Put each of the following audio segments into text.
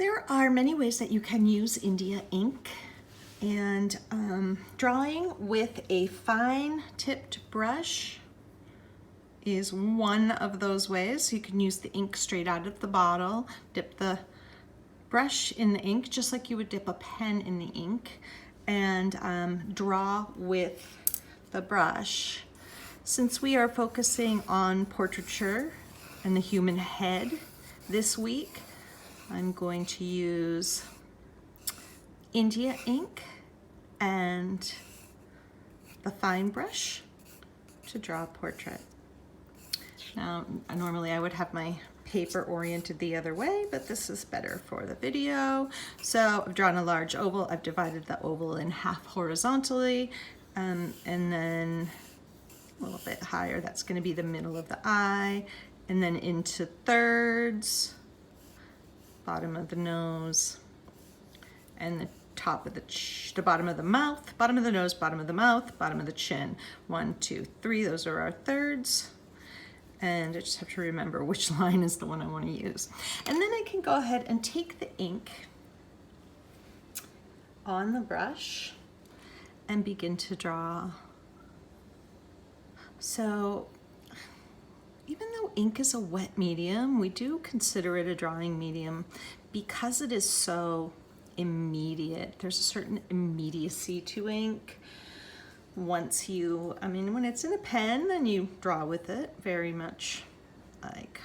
There are many ways that you can use India ink, and drawing with a fine tipped brush is one of those ways. You can use the ink straight out of the bottle, dip the brush in the ink just like you would dip a pen in the ink, and draw with the brush. Since we are focusing on portraiture and the human head this week, I'm going to use India ink and the fine brush to draw a portrait. Now, normally I would have my paper oriented the other way, but this is better for the video. So I've drawn a large oval. I've divided the oval in half horizontally, and then a little bit higher, that's going to be the middle of the eye, and then into thirds, bottom of the nose, and the top of the bottom of the mouth, bottom of the nose, bottom of the mouth, bottom of the chin. 1, 2, 3, those are our thirds. And I just have to remember which line is the one I want to use. And then I can go ahead and take the ink on the brush and begin to draw. So even though ink is a wet medium, we do consider it a drawing medium because it is so immediate. There's a certain immediacy to ink. Once you, when it's in a pen, then you draw with it, very much like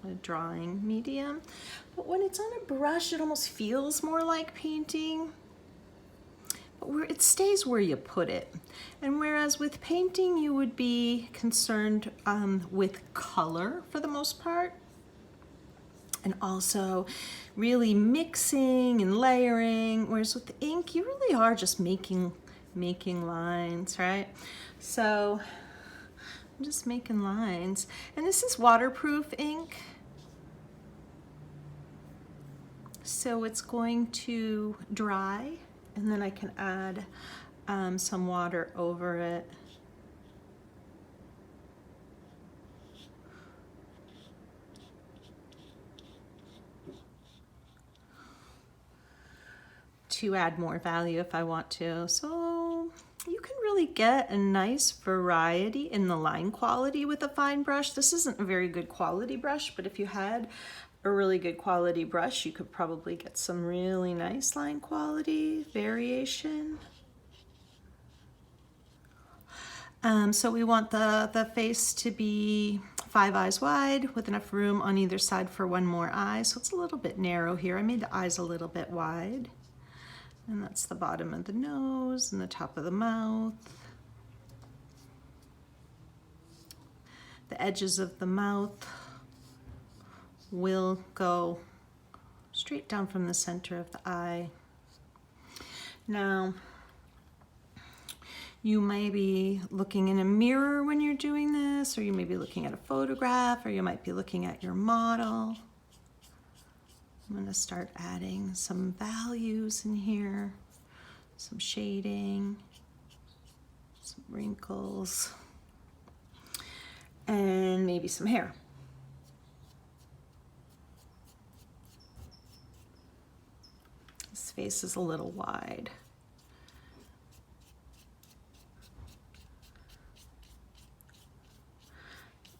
a drawing medium. But when it's on a brush, it almost feels more like painting. But it stays where you put it. And whereas with painting, you would be concerned with color for the most part, and also really mixing and layering, whereas with ink, you really are just making lines, right? So I'm just making lines. And this is waterproof ink, so it's going to dry, and then I can add some water over it. To add more value if I want to. So you can really get a nice variety in the line quality with a fine brush. This isn't a very good quality brush, but if you had a really good quality brush, you could probably get some really nice line quality variation. So we want the face to be 5 eyes wide with enough room on either side for one more eye. So it's a little bit narrow here. I made the eyes a little bit wide. And that's the bottom of the nose and the top of the mouth. The edges of the mouth will go straight down from the center of the eye. Now, you may be looking in a mirror when you're doing this, or you may be looking at a photograph, or you might be looking at your model. I'm going to start adding some values in here, some shading, some wrinkles, and maybe some hair. This face is a little wide.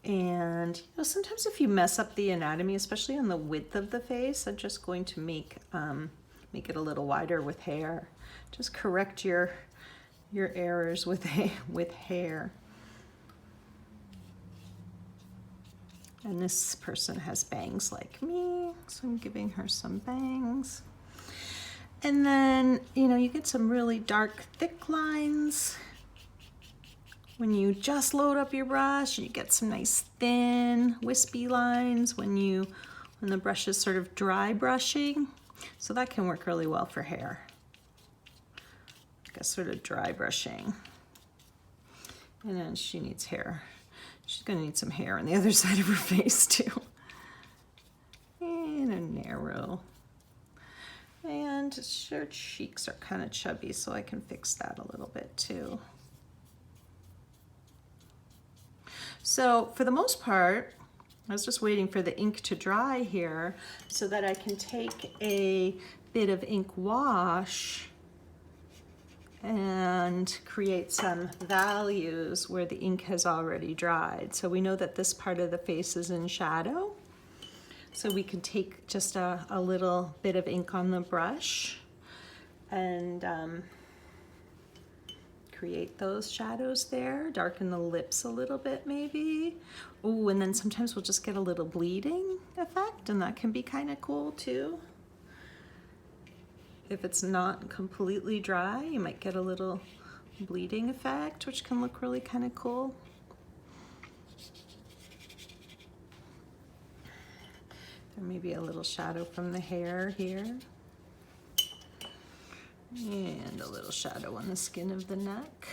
And sometimes if you mess up the anatomy, especially on the width of the face, I'm just going to make it a little wider with hair. Just correct your errors with hair. And this person has bangs like me, so I'm giving her some bangs. And then, you get some really dark, thick lines. When you just load up your brush, you get some nice thin, wispy lines when the brush is sort of dry brushing. So that can work really well for hair. Like a sort of dry brushing. And then she needs hair. She's gonna need some hair on the other side of her face too. And a narrow. And her cheeks are kind of chubby, so I can fix that a little bit too. So for the most part, I was just waiting for the ink to dry here so that I can take a bit of ink wash and create some values where the ink has already dried. So we know that this part of the face is in shadow. So we can take just a little bit of ink on the brush and create those shadows there, darken the lips a little bit maybe. Oh, and then sometimes we'll just get a little bleeding effect, and that can be kind of cool too. If it's not completely dry, you might get a little bleeding effect, which can look really kind of cool. There may be a little shadow from the hair here. And a little shadow on the skin of the neck.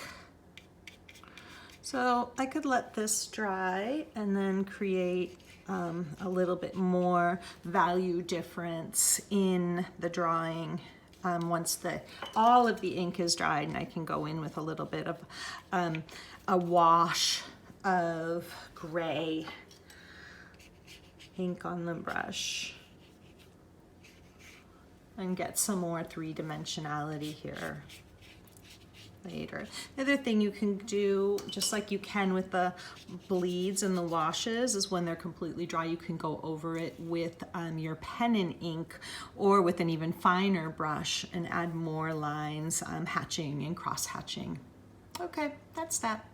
So I could let this dry and then create a little bit more value difference in the drawing once all of the ink is dried, and I can go in with a little bit of a wash of gray ink on the brush and get some more three-dimensionality here later. The other thing you can do, just like you can with the bleeds and the washes, is when they're completely dry, you can go over it with your pen and ink or with an even finer brush and add more lines, hatching and cross-hatching. Okay, that's that.